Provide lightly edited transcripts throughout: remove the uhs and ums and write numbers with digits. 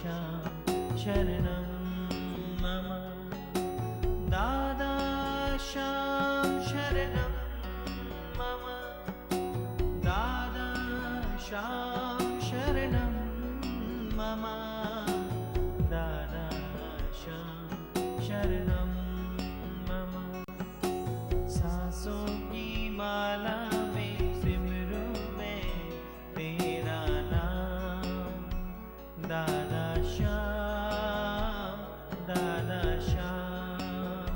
Sham Sharanam Mama. Dada Sham Sharanam Mama. Dada Sham Sharanam Mama. Dada Sham Sharanam Mama. सांसों की माला में सिमरू में तेरा नाम दादा श्याम दादा श्याम.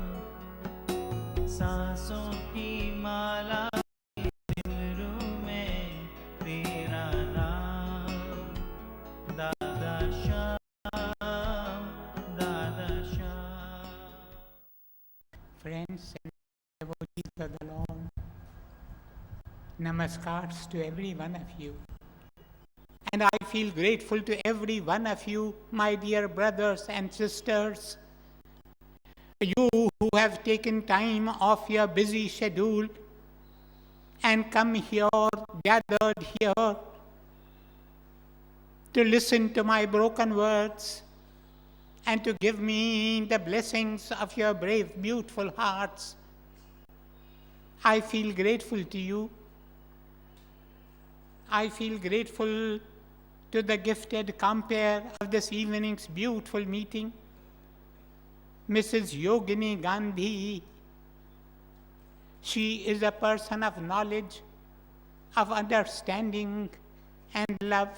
सांसों की माला में सिमरू में तेरा नाम दादा श्याम दादा Shyam. Friends and devotees of the Lord, namaskars to every one of you. And I feel grateful to every one of you, my dear brothers and sisters, you who have taken time off your busy schedule and come here, gathered here, to listen to my broken words and to give me the blessings of your brave, beautiful hearts. I feel grateful to you. I feel grateful to the gifted compere of this evening's beautiful meeting, Mrs. Yogini Gandhi. She is a person of knowledge, of understanding and love.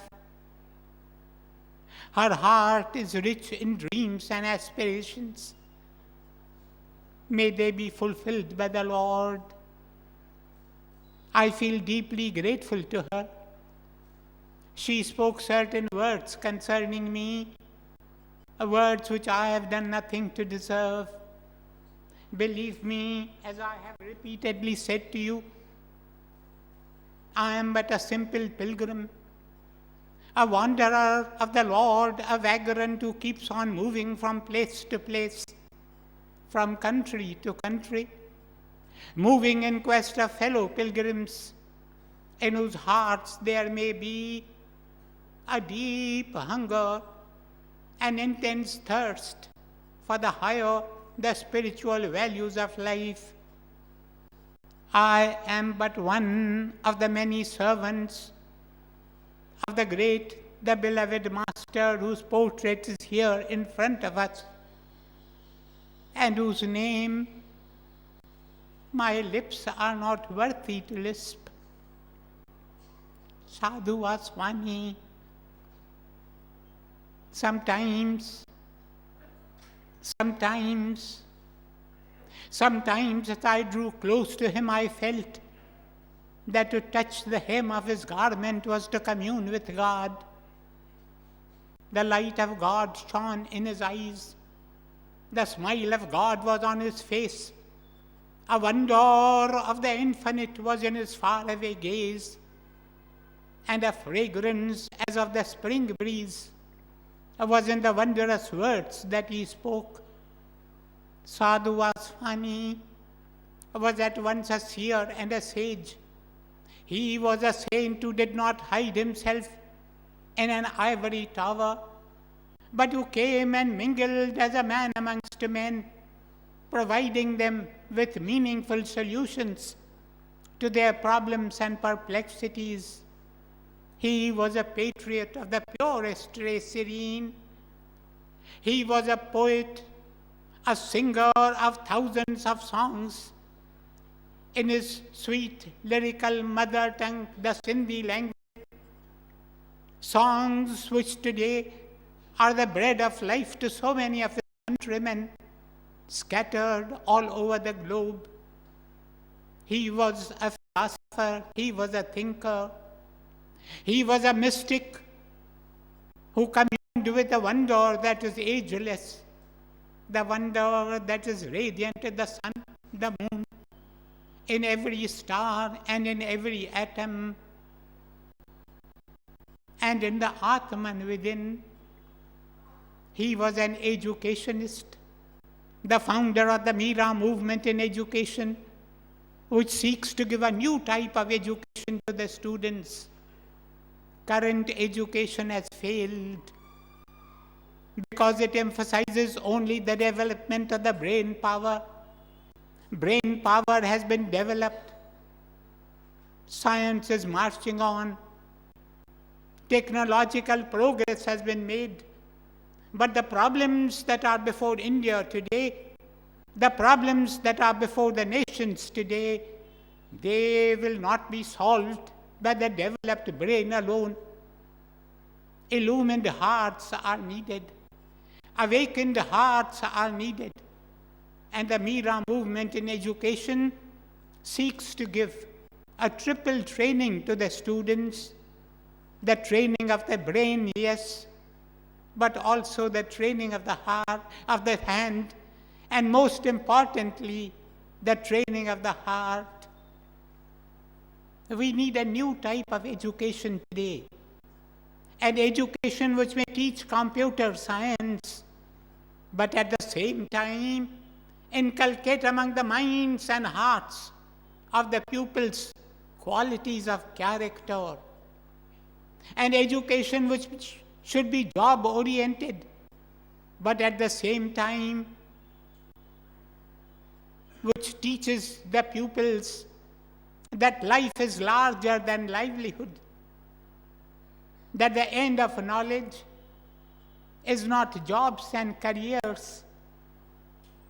Her heart is rich in dreams and aspirations. May they be fulfilled by the Lord. I feel deeply grateful to her. She spoke certain words concerning me, words which I have done nothing to deserve. Believe me, as I have repeatedly said to you, I am but a simple pilgrim, a wanderer of the Lord, a vagrant who keeps on moving from place to place, from country to country, moving in quest of fellow pilgrims in whose hearts there may be a deep hunger, an intense thirst for the higher, the spiritual values of life. I am but one of the many servants of the great, the beloved Master, whose portrait is here in front of us, and whose name my lips are not worthy to lisp. Sadhu Vaswani. Sometimes as I drew close to him, I felt that to touch the hem of his garment was to commune with God. The light of God shone in his eyes. The smile of God was on his face. A wonder of the infinite was in his faraway gaze, and a fragrance as of the spring breeze was in the wondrous words that he spoke. Sadhu Vaswani was at once a seer and a sage. He was a saint who did not hide himself in an ivory tower, but who came and mingled as a man amongst men, providing them with meaningful solutions to their problems and perplexities. He was a patriot of the purest race serene. He was a poet, a singer of thousands of songs in his sweet lyrical mother tongue, the Sindhi language. Songs which today are the bread of life to so many of his countrymen scattered all over the globe. He was a philosopher, he was a thinker, he was a mystic who communed with the wonder that is ageless, the wonder that is radiant in the sun, the moon, in every star and in every atom, and in the Atman within. He was an educationist, the founder of the Mira movement in education, which seeks to give a new type of education to the students. Current education has failed. because it emphasizes only the development of the brain power. Brain power has been developed. Science is marching on. Technological progress has been made. But the problems that are before India today, the problems that are before the nations today, they will not be solved by the developed brain alone. Illumined hearts are needed. Awakened hearts are needed. And the Mira movement in education seeks to give a triple training to the students. The training of the brain, yes, but also the training of the heart, of the hand, and most importantly, the training of the heart. We need a new type of education today. An education which may teach computer science, but at the same time inculcate among the minds and hearts of the pupils qualities of character. An education which should be job-oriented, but at the same time which teaches the pupils that life is larger than livelihood, that the end of knowledge is not jobs and careers,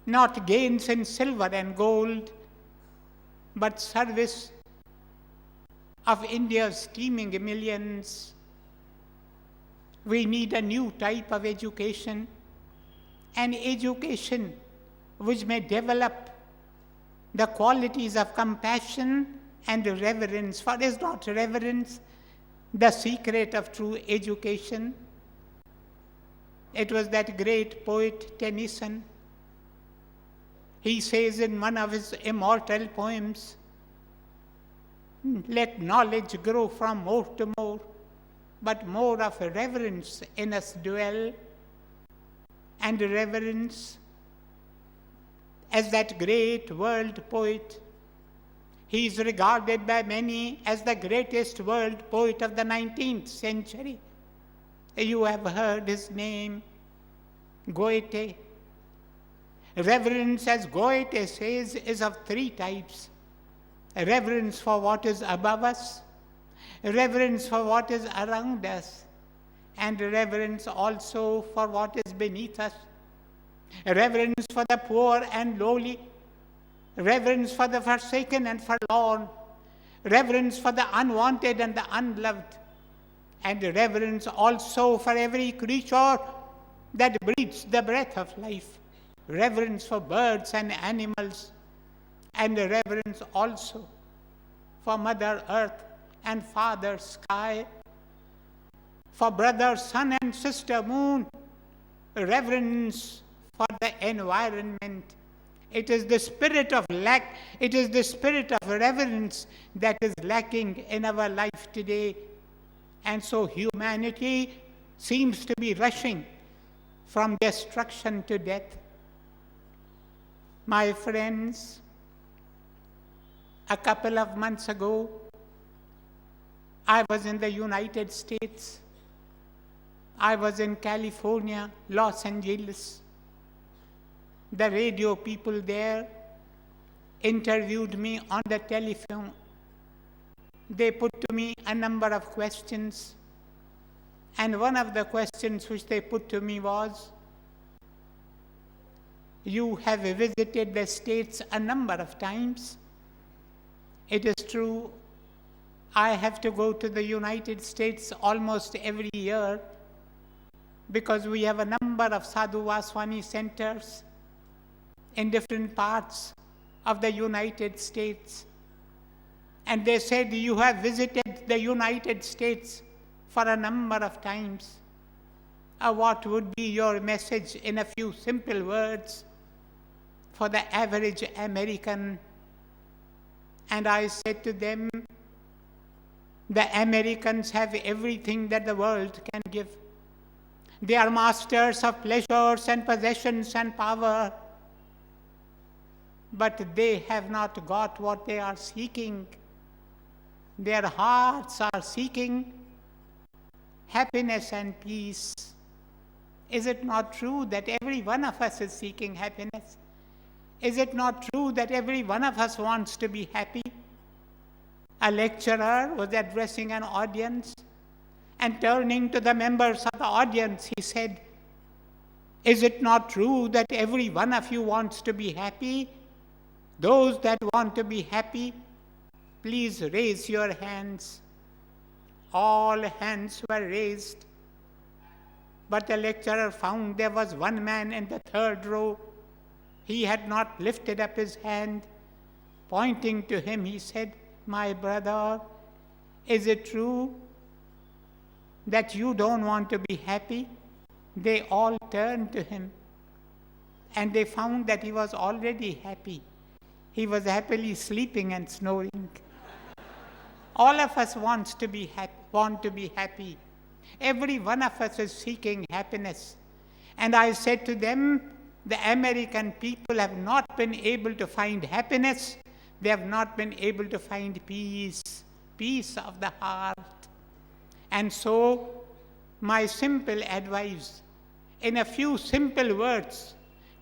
not gains in silver and gold, but service of India's teeming millions. We need a new type of education, an education which may develop the qualities of compassion and reverence. For is not reverence the secret of true education? It was that great poet Tennyson. He says in one of his immortal poems, "Let knowledge grow from more to more, but more of reverence in us dwell." And reverence, as that great world poet, he is regarded by many as the greatest world poet of the 19th century. You have heard his name, Goethe. Reverence, as Goethe says, is of three types. Reverence for what is above us, reverence for what is around us, and reverence also for what is beneath us. Reverence for the poor and lowly, reverence for the forsaken and forlorn, reverence for the unwanted and the unloved, and reverence also for every creature that breathes the breath of life, reverence for birds and animals, and reverence also for Mother Earth and Father Sky, for brother Sun and sister Moon, reverence for the environment. It is the spirit of reverence that is lacking in our life today. And so humanity seems to be rushing from destruction to death. My friends, a couple of months ago, I was in the United States. I was in California, Los Angeles. The radio people there interviewed me on the telephone. They put to me a number of questions. And one of the questions which they put to me was, "You have visited the States a number of times." It is true, I have to go to the United States almost every year because we have a number of Sadhu Vaswani centers in different parts of the United States. And they said, "You have visited the United States for a number of times. What would be your message in a few simple words for the average American?" And I said to them, the Americans have everything that the world can give. They are masters of pleasures and possessions and power, but they have not got what they are seeking. Their hearts are seeking happiness and peace. Is it not true that every one of us is seeking happiness? Is it not true that every one of us wants to be happy? A lecturer was addressing an audience, and turning to the members of the audience, he said, "Is it not true that every one of you wants to be happy? Those that want to be happy, please raise your hands." All hands were raised, but the lecturer found there was one man in the third row. He had not lifted up his hand. Pointing to him, he said, "My brother, is it true that you don't want to be happy?" They all turned to him, and they found that he was already happy. He was happily sleeping and snoring. All of us want to be happy. Every one of us is seeking happiness. And I said to them, the American people have not been able to find happiness. They have not been able to find peace of the heart. And so, my simple advice, in a few simple words,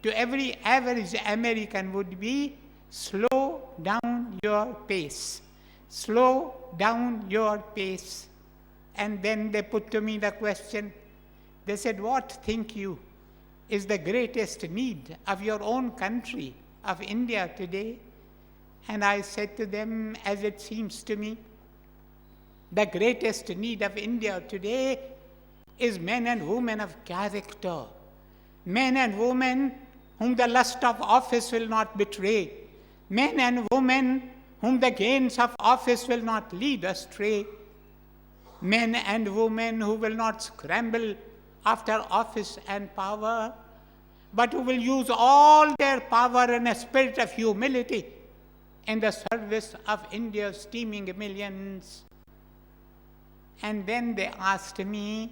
to every average American would be, slow down your pace. Slow down your pace. And then they put to me the question, they said, "What think you is the greatest need of your own country, of India today?" And I said to them, as it seems to me, the greatest need of India today is men and women of character. Men and women whom the lust of office will not betray. Men and women whom the gains of office will not lead astray. Men and women who will not scramble after office and power, but who will use all their power in a spirit of humility in the service of India's teeming millions. And then they asked me,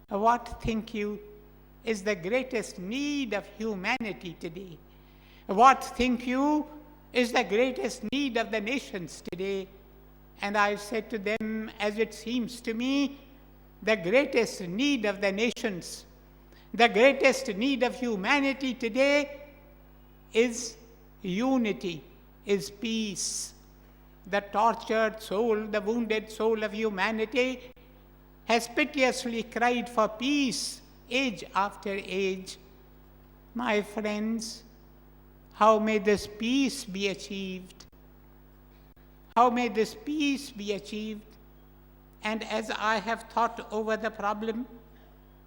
"What think you is the greatest need of humanity today? What think you is the greatest need of the nations today?" And I said to them, as it seems to me, the greatest need of the nations, the greatest need of humanity today is unity, is peace. The tortured soul, the wounded soul of humanity has piteously cried for peace age after age. My friends, how may this peace be achieved? How may this peace be achieved? And as I have thought over the problem,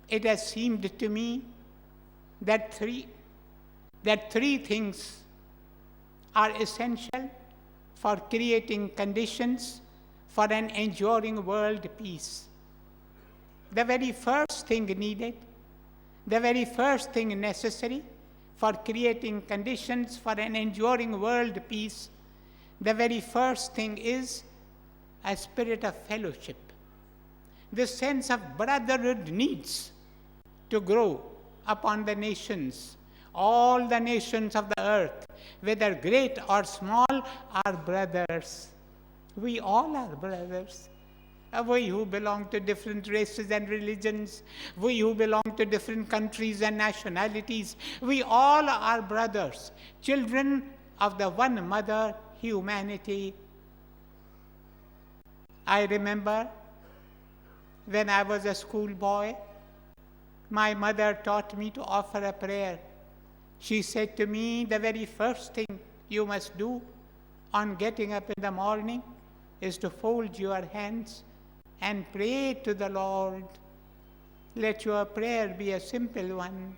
it has seemed to me that three things are essential for creating conditions for an enduring world peace. The very first thing needed, the very first thing necessary for creating conditions for an enduring world peace, the very first thing is a spirit of fellowship. This sense of brotherhood needs to grow upon the nations. All the nations of the earth, whether great or small, are brothers. We all are brothers. We who belong to different races and religions, we who belong to different countries and nationalities, we all are brothers, children of the one mother, humanity. I remember when I was a schoolboy, my mother taught me to offer a prayer. She said to me, the very first thing you must do on getting up in the morning is to fold your hands and pray to the Lord. Let your prayer be a simple one.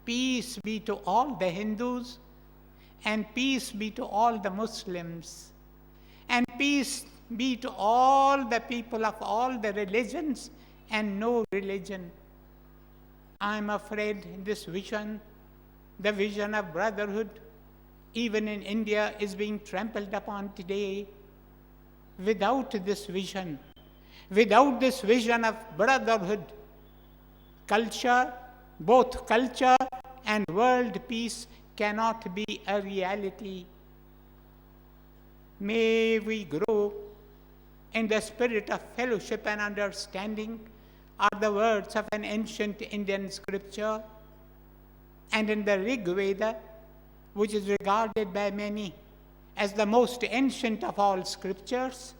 Peace be to all the Hindus, and peace be to all the Muslims, and peace be to all the people of all the religions and no religion. I'm afraid this vision, the vision of brotherhood, even in India, is being trampled upon today. Without this vision of brotherhood, culture, both culture and world peace cannot be a reality. May we grow in the spirit of fellowship and understanding are the words of an ancient Indian scripture, and in the Rig Veda, which is regarded by many as the most ancient of all scriptures,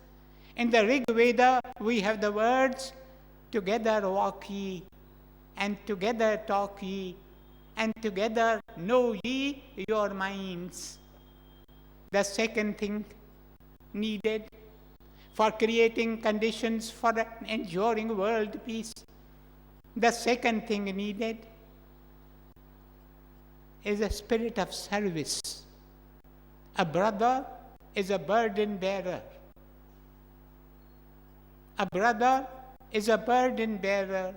in the Rig Veda we have the words, "Together walk ye, and together talk ye, and together know ye your minds." The second thing needed for creating conditions for an enduring world peace, the second thing needed is a spirit of service. A brother is a burden bearer. A brother is a burden bearer.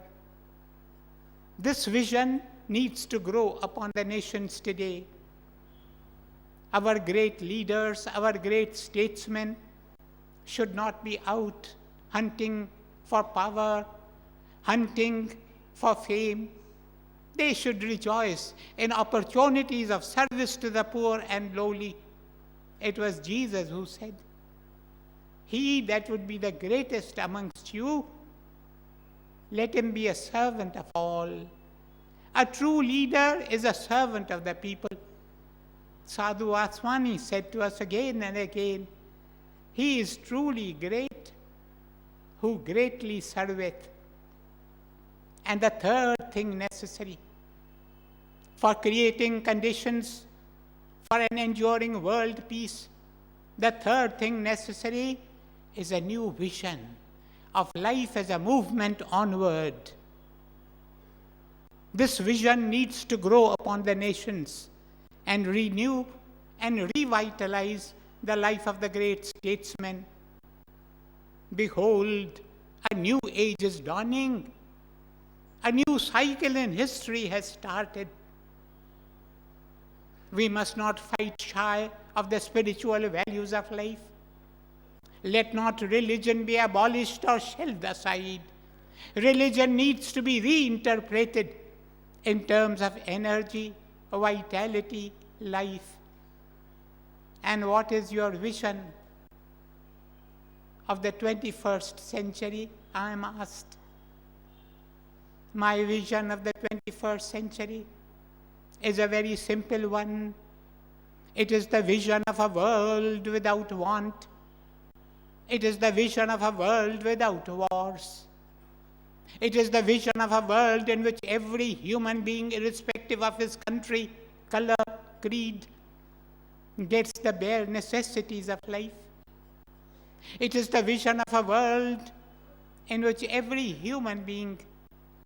This vision needs to grow upon the nations today. Our great leaders, our great statesmen should not be out hunting for power, hunting for fame. They should rejoice in opportunities of service to the poor and lowly. It was Jesus who said, "He that would be the greatest amongst you, let him be a servant of all." A true leader is a servant of the people. Sadhu Vaswani said to us again and again, "He is truly great who greatly serveth." And the third thing necessary for creating conditions for an enduring world peace, the third thing necessary is a new vision of life as a movement onward. This vision needs to grow upon the nations and renew and revitalize the life of the great statesmen. Behold, a new age is dawning. A new cycle in history has started. We must not fight shy of the spiritual values of life. Let not religion be abolished or shelved aside. Religion needs to be reinterpreted in terms of energy, vitality, life. And what is your vision of the 21st century? I am asked. My vision of the 21st century is a very simple one. It is the vision of a world without want. It is the vision of a world without wars. It is the vision of a world in which every human being, irrespective of his country, color, creed, gets the bare necessities of life. It is the vision of a world in which every human being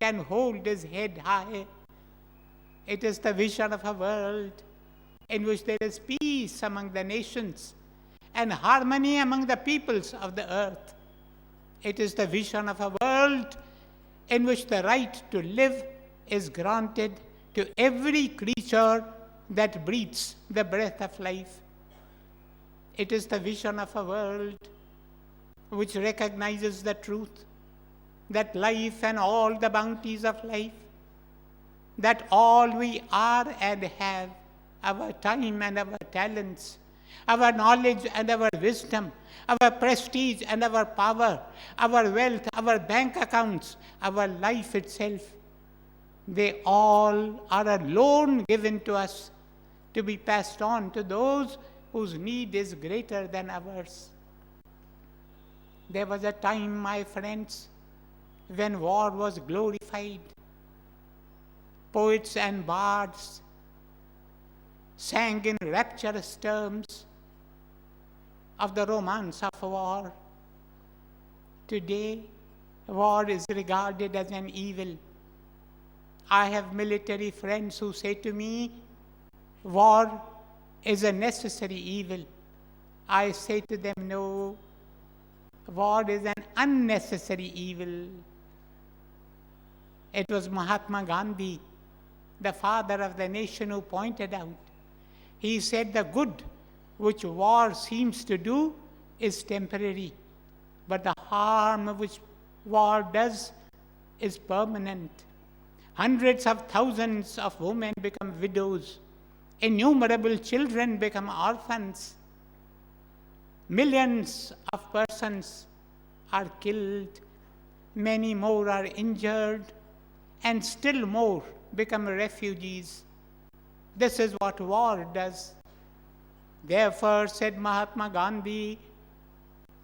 can hold his head high. It is the vision of a world in which there is peace among the nations and harmony among the peoples of the earth. It is the vision of a world in which the right to live is granted to every creature that breathes the breath of life. It is the vision of a world which recognizes the truth that life and all the bounties of life, that all we are and have, our time and our talents, our knowledge and our wisdom, our prestige and our power, our wealth, our bank accounts, our life itself, they all are a loan given to us to be passed on to those whose need is greater than ours. There was a time, my friends, when war was glorified. Poets and bards sang in rapturous terms of the romance of war. Today, war is regarded as an evil. I have military friends who say to me, war is a necessary evil. I say to them, no, war is an unnecessary evil. It was Mahatma Gandhi, the father of the nation, who pointed out. He said the good which war seems to do is temporary, but the harm which war does is permanent. Hundreds of thousands of women become widows. Innumerable children become orphans. Millions of persons are killed. Many more are injured, and still more become refugees. This is what war does. Therefore, said Mahatma Gandhi,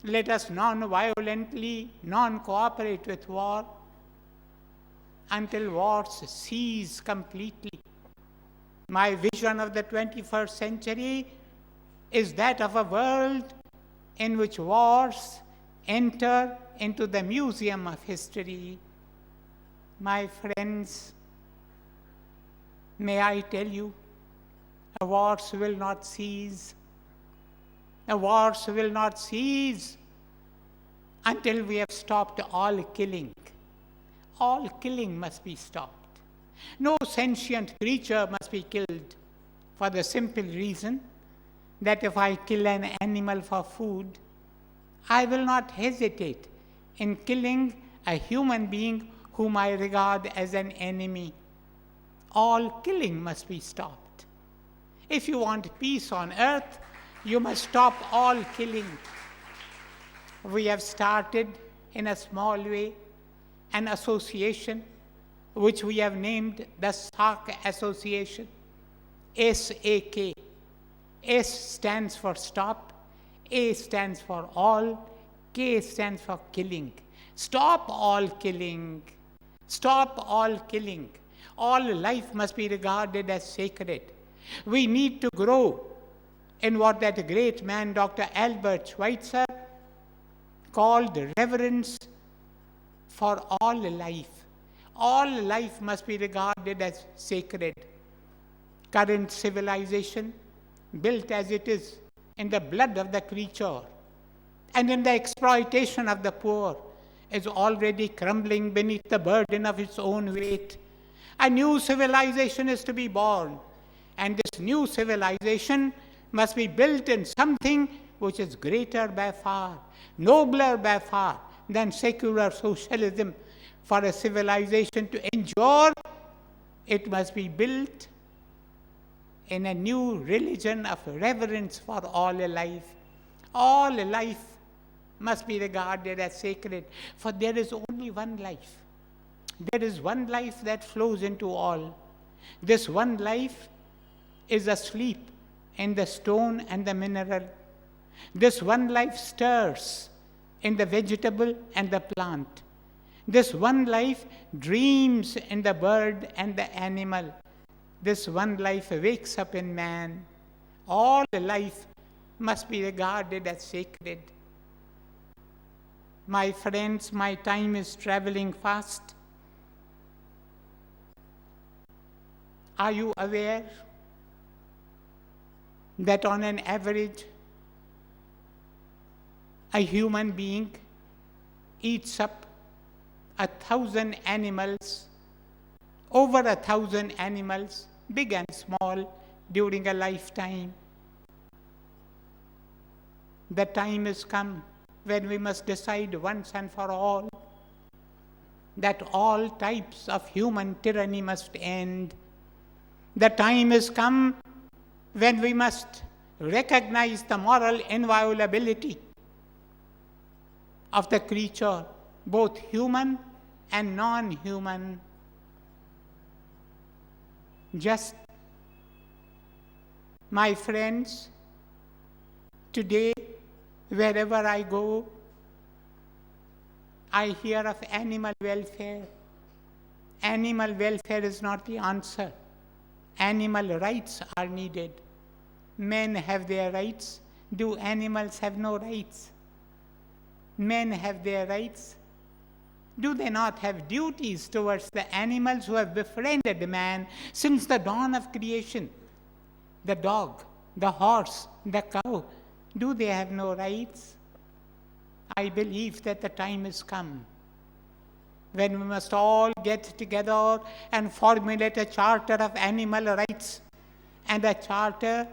let us non-violently, non-cooperate with war until wars cease completely. My vision of the 21st century is that of a world in which wars enter into the museum of history. My friends, may I tell you, wars will not cease. The wars will not cease until we have stopped all killing. All killing must be stopped. No sentient creature must be killed for the simple reason that if I kill an animal for food, I will not hesitate in killing a human being whom I regard as an enemy. All killing must be stopped. If you want peace on earth, you must stop all killing. We have started in a small way an association which we have named the SAK Association, S-A-K. S stands for stop, A stands for all, K stands for killing. Stop all killing. Stop all killing. All life must be regarded as sacred. We need to grow in what that great man, Dr. Albert Schweitzer, called reverence for all life. All life must be regarded as sacred. Current civilization, built as it is in the blood of the creature and in the exploitation of the poor, is already crumbling beneath the burden of its own weight. A new civilization is to be born, and this new civilization must be built in something which is greater by far, nobler by far than secular socialism. For a civilization to endure, it must be built in a new religion of reverence for all life. All life must be regarded as sacred, for there is only one life. There is one life that flows into all. This one life is asleep in the stone and the mineral. This one life stirs in the vegetable and the plant. This one life dreams in the bird and the animal. This one life wakes up in man. All life must be regarded as sacred. My friends, my time is traveling fast. Are you aware that on an average, a human being eats up 1,000 animals, over 1,000 animals, big and small, during a lifetime? The time has come when we must decide once and for all that all types of human tyranny must end. The time has come when we must recognize the moral inviolability of the creature, both human and non-human. Just, my friends, today, wherever I go, I hear of animal welfare. Animal welfare is not the answer. Animal rights are needed. Men have their rights. Do animals have no rights? Men have their rights. Do they not have duties towards the animals who have befriended man since the dawn of creation? The dog, the horse, the cow, do they have no rights? I believe that the time has come when we must all get together and formulate a charter of animal rights and a charter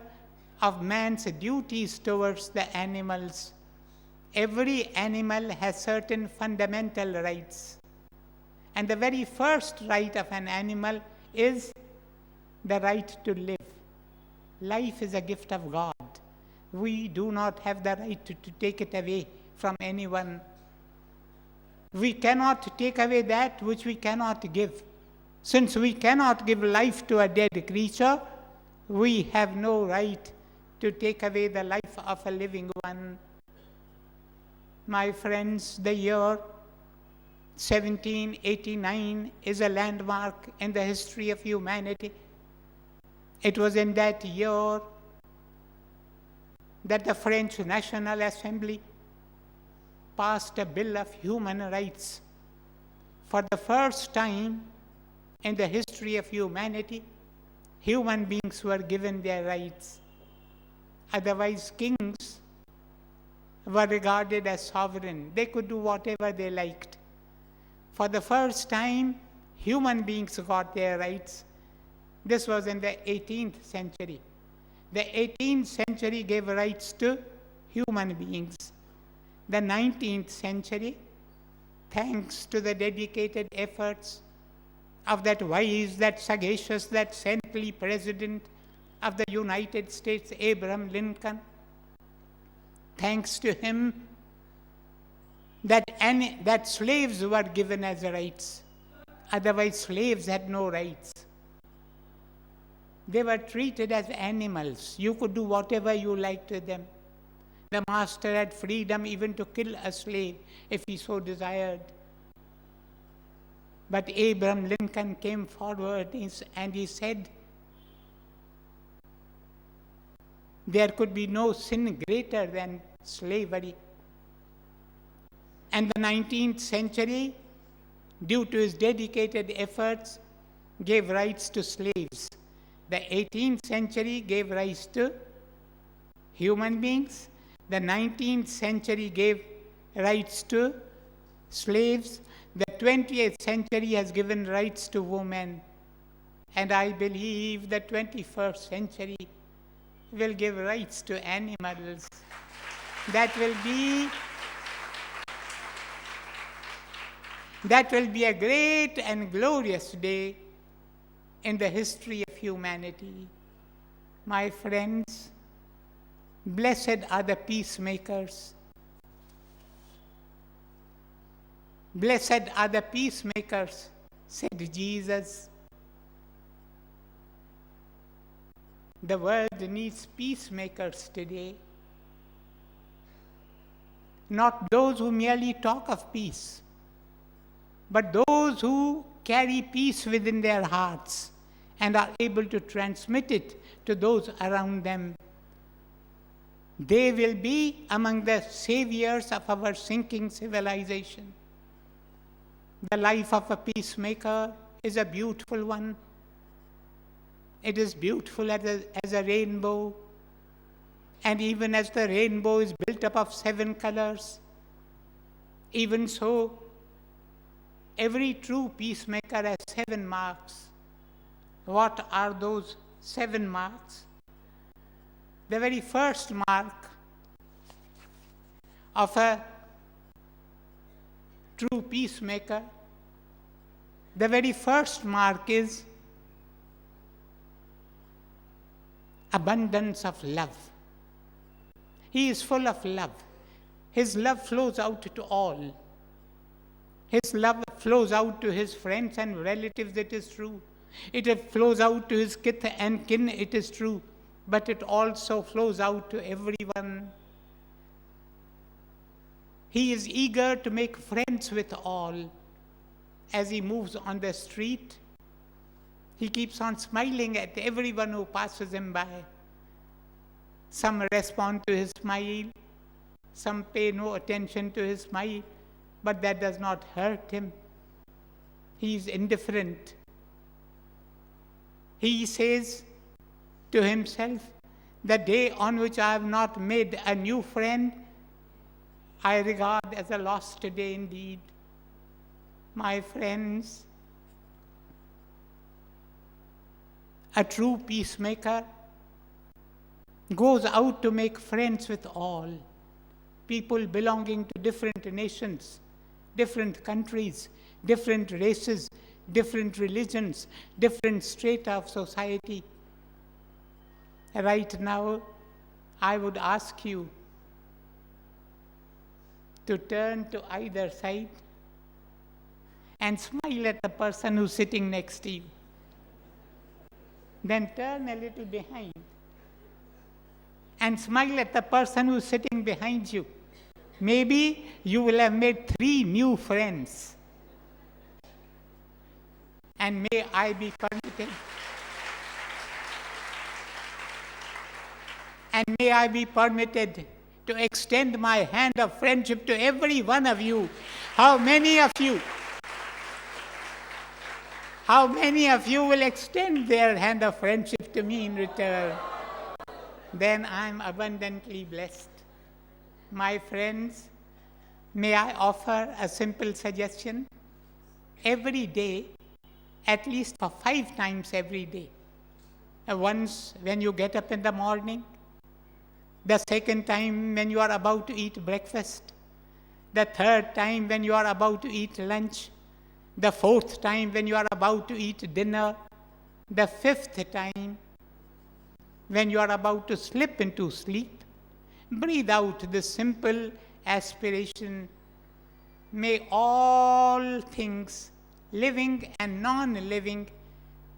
of man's duties towards the animals. Every animal has certain fundamental rights. And the very first right of an animal is the right to live. Life is a gift of God. We do not have the right to take it away from anyone. We cannot take away that which we cannot give. Since we cannot give life to a dead creature, we have no right to take away the life of a living one. My friends, the year 1789 is a landmark in the history of humanity. It was in that year that the French National Assembly passed a Bill of Human Rights. For the first time in the history of humanity, human beings were given their rights. Otherwise, kings were regarded as sovereign. They could do whatever they liked. For the first time, human beings got their rights. This was in the 18th century. The 18th century gave rights to human beings. The 19th century, thanks to the dedicated efforts of that wise, that sagacious, that saintly president of the United States, Abraham Lincoln, thanks to him, that slaves were given as rights. Otherwise, slaves had no rights. They were treated as animals. You could do whatever you liked to them. The master had freedom even to kill a slave if he so desired. But Abraham Lincoln came forward and he said, there could be no sin greater than slavery. And the 19th century, due to his dedicated efforts, gave rights to slaves. The 18th century gave rights to human beings. The 19th century gave rights to slaves. The 20th century has given rights to women. And I believe the 21st century will give rights to animals. That will be a great and glorious day in the history of humanity. My friends, blessed are the peacemakers. Blessed are the peacemakers, said Jesus. The world needs peacemakers today. Not those who merely talk of peace, but those who carry peace within their hearts and are able to transmit it to those around them. They will be among the saviors of our sinking civilization. The life of a peacemaker is a beautiful one. It is beautiful as a rainbow. And even as the rainbow is built up of 7 colors, even so, every true peacemaker has 7 marks. What are those 7 marks? The very first mark of a true peacemaker, the very first mark is abundance of love. He is full of love. His love flows out to all. His love flows out to his friends and relatives, it is true. It flows out to his kith and kin, it is true. But it also flows out to everyone. He is eager to make friends with all. As he moves on the street, he keeps on smiling at everyone who passes him by. Some respond to his smile, some pay no attention to his smile, but that does not hurt him. He is indifferent. He says to himself, the day on which I have not made a new friend, I regard as a lost day indeed. My friends, a true peacemaker goes out to make friends with all. People belonging to different nations, different countries, different races, different religions, different strata of society. Right now, I would ask you to turn to either side and smile at the person who's sitting next to you. Then turn a little behind and smile at the person who's sitting behind you. Maybe you will have made 3 new friends. And may I be permitted. And may I be permitted to extend my hand of friendship to every one of you. How many of you will extend their hand of friendship to me in return? Then I'm abundantly blessed. My friends, may I offer a simple suggestion? Every day, at least for 5 times every day. Once when you get up in the morning, the second time when you are about to eat breakfast, the third time when you are about to eat lunch, the fourth time when you are about to eat dinner, the fifth time when you are about to slip into sleep. Breathe out this simple aspiration. May all things, living and non-living,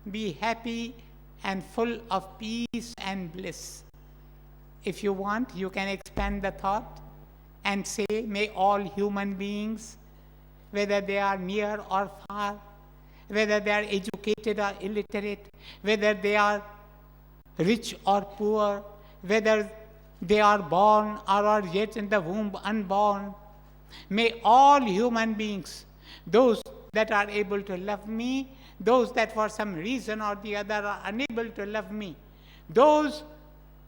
be happy and full of peace and bliss. If you want, you can expand the thought and say, may all human beings, whether they are near or far, whether they are educated or illiterate, whether they are rich or poor, whether they are born or are yet in the womb unborn, may all human beings, those that are able to love me, those that for some reason or the other are unable to love me, those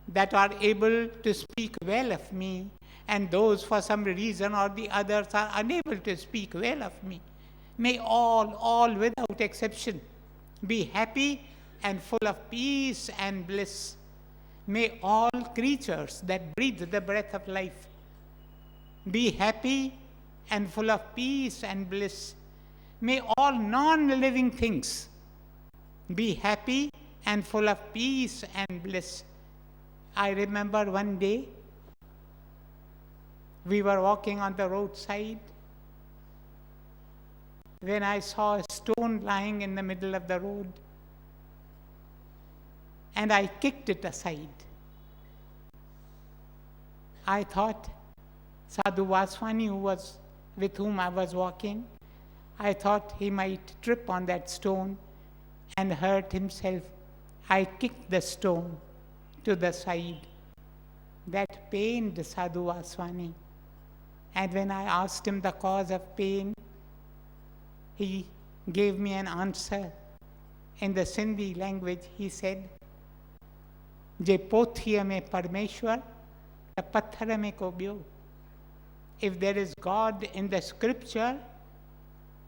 that are able to speak well of me, and those for some reason or the others are unable to speak well of me, may all without exception, be happy and full of peace and bliss. May all creatures that breathe the breath of life be happy and full of peace and bliss. May all non-living things be happy and full of peace and bliss. I remember one day we were walking on the roadside when I saw a stone lying in the middle of the road, and I kicked it aside. I thought Sadhu Vaswani, with whom I was walking, I thought he might trip on that stone and hurt himself. I kicked the stone to the side. That pained Sadhu Vaswani. And when I asked him the cause of pain, he gave me an answer. In the Sindhi language, he said, Je pothiya mein Parmeshwar, ta patthar mein ko byo. If there is God in the scripture,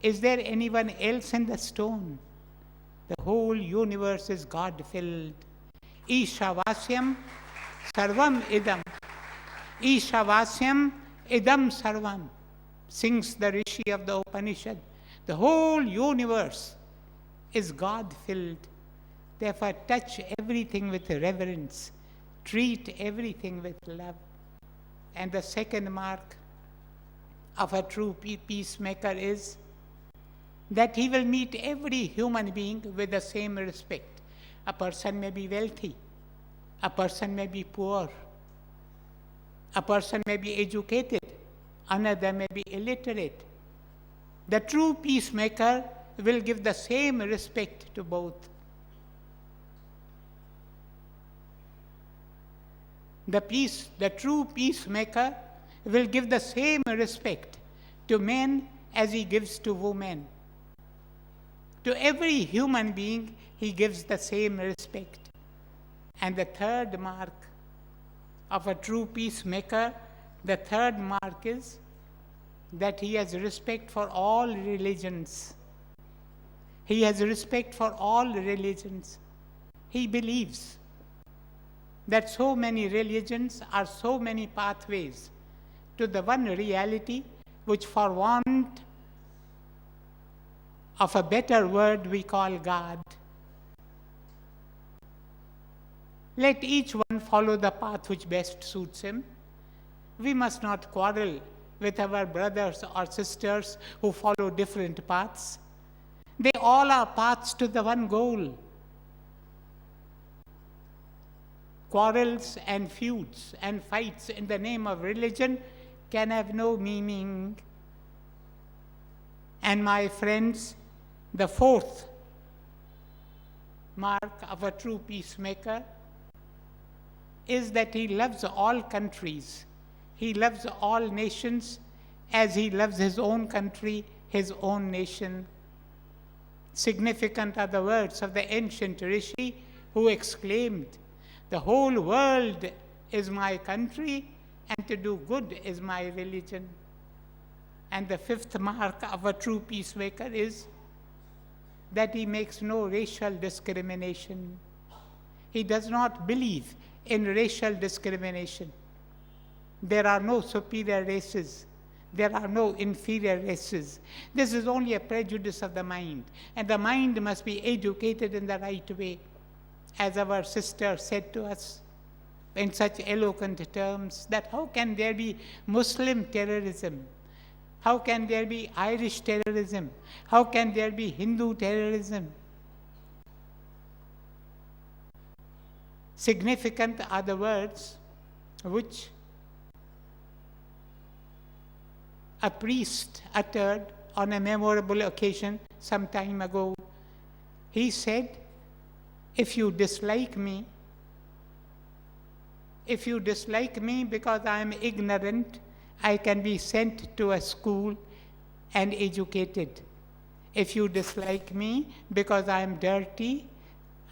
is there anyone else in the stone? The whole universe is God-filled. Ishavasyam sarvam idam. Ishavasyam idam sarvam, sings the Rishi of the Upanishad. The whole universe is God-filled. Therefore, touch everything with reverence. Treat everything with love. And the second mark of a true peacemaker is that he will meet every human being with the same respect. A person may be wealthy. A person may be poor. A person may be educated. Another may be illiterate. The true peacemaker will give the same respect to both. The true peacemaker will give the same respect to men as he gives to women. To every human being, he gives the same respect. And the third mark of a true peacemaker, the third mark is that he has respect for all religions. He has respect for all religions. He believes that so many religions are so many pathways to the one reality which, for want of a better word, we call God. Let each one follow the path which best suits him. We must not quarrel with our brothers or sisters who follow different paths. They all are paths to the one goal. Quarrels and feuds and fights in the name of religion can have no meaning. And my friends, the fourth mark of a true peacemaker is that he loves all countries. He loves all nations as he loves his own country, his own nation. Significant are the words of the ancient Rishi who exclaimed, "The whole world is my country, and to do good is my religion." And the fifth mark of a true peacemaker is that he makes no racial discrimination. He does not believe in racial discrimination. There are no superior races. There are no inferior races. This is only a prejudice of the mind, and the mind must be educated in the right way. As our sister said to us in such eloquent terms, that how can there be Muslim terrorism? How can there be Irish terrorism? How can there be Hindu terrorism? Significant are the words which a priest uttered on a memorable occasion some time ago. He said, if you dislike me because I am ignorant, I can be sent to a school and educated. If you dislike me because I am dirty,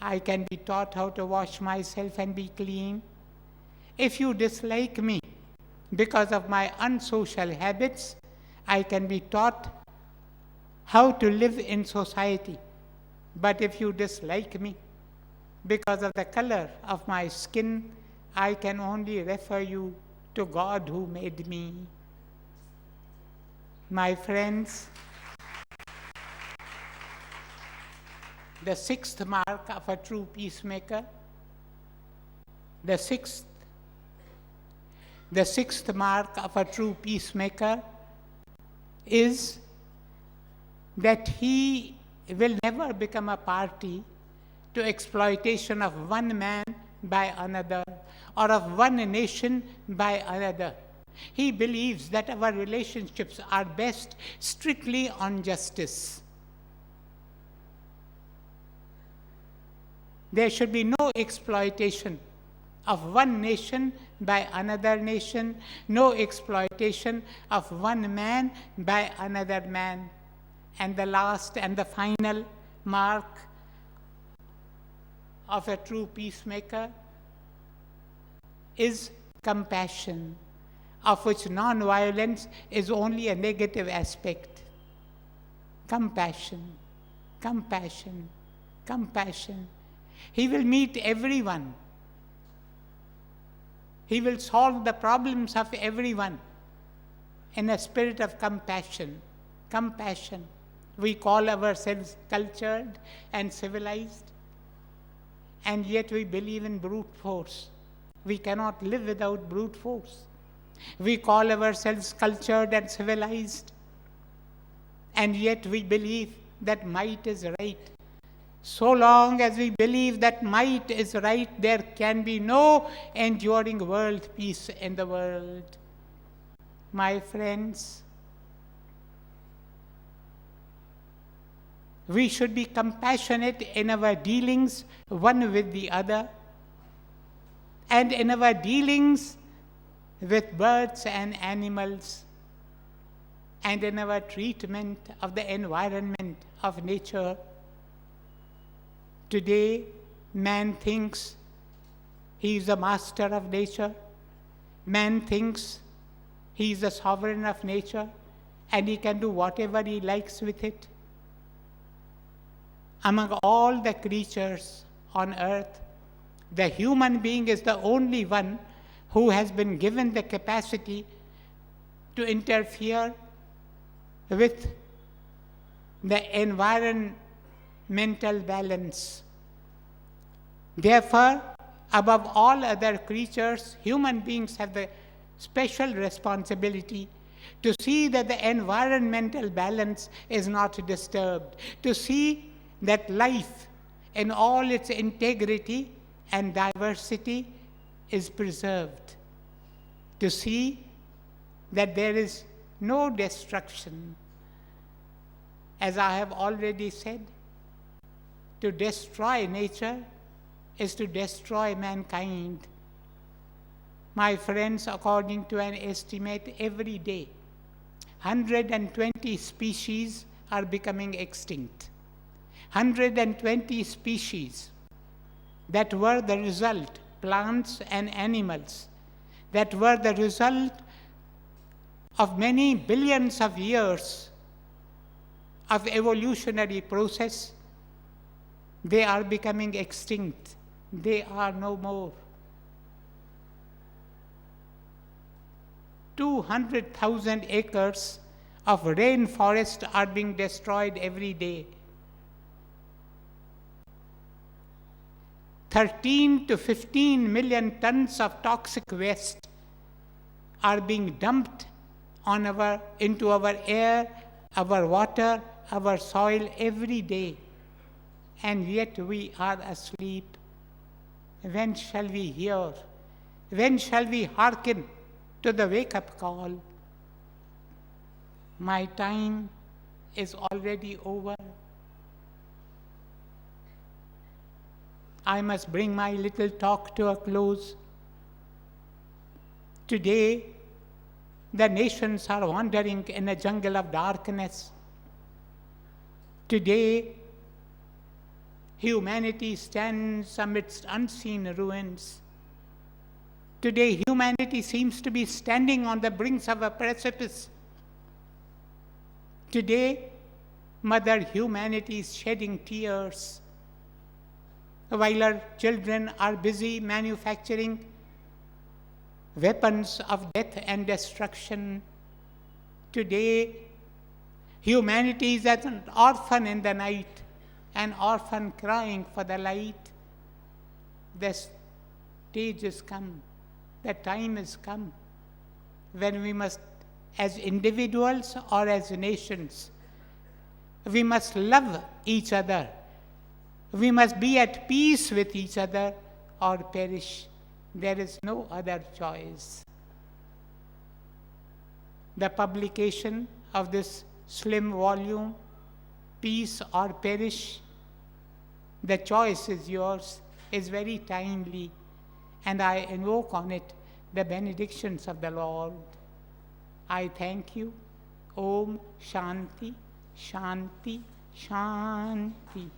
I can be taught how to wash myself and be clean. If you dislike me because of my unsocial habits, I can be taught how to live in society. But if you dislike me because of the color of my skin, I can only refer you to God who made me. My friends, the sixth mark of a true peacemaker, the sixth mark of a true peacemaker is that he will never become a party to exploitation of one man by another, or of one nation by another. He believes that our relationships are best strictly on justice. There should be no exploitation of one nation by another nation, no exploitation of one man by another man. And the last and the final mark of a true peacemaker is compassion, of which non-violence is only a negative aspect. Compassion, compassion, compassion. He will meet everyone. He will solve the problems of everyone in a spirit of compassion. Compassion. We call ourselves cultured and civilized, and yet we believe in brute force. We cannot live without brute force. We call ourselves cultured and civilized, and yet we believe that might is right. So long as we believe that might is right, there can be no enduring world peace in the world. My friends, we should be compassionate in our dealings one with the other, and in our dealings with birds and animals, and in our treatment of the environment of nature. Today, man thinks he is the master of nature. Man thinks he is the sovereign of nature, and he can do whatever he likes with it. Among all the creatures on earth, the human being is the only one who has been given the capacity to interfere with the environmental balance. Therefore, above all other creatures, human beings have the special responsibility to see that the environmental balance is not disturbed, to see that life in all its integrity and diversity is preserved, to see that there is no destruction. As I have already said, to destroy nature is to destroy mankind. My friends, according to an estimate, every day, 120 species are becoming extinct. 120 species that were the result, plants and animals, that were the result of many billions of years of evolutionary process, they are becoming extinct. They are no more. 200,000 acres of rainforest are being destroyed every day. 13 to 15 million tons of toxic waste are being dumped into our air, our water, our soil every day. And yet we are asleep. When shall we hear? When shall we hearken to the wake-up call? My time is already over. I must bring my little talk to a close. Today, the nations are wandering in a jungle of darkness. Today, humanity stands amidst unseen ruins. Today, humanity seems to be standing on the brinks of a precipice. Today, Mother Humanity is shedding tears, while our children are busy manufacturing weapons of death and destruction. Today, humanity is as an orphan in the night, an orphan crying for the light. The stage is come, the time is come, when we must, as individuals or as nations, we must love each other. We must be at peace with each other or perish. There is no other choice. The publication of this slim volume, Peace or Perish, the choice is yours, is very timely, and I invoke on it the benedictions of the Lord. I thank you. Om Shanti, Shanti, Shanti.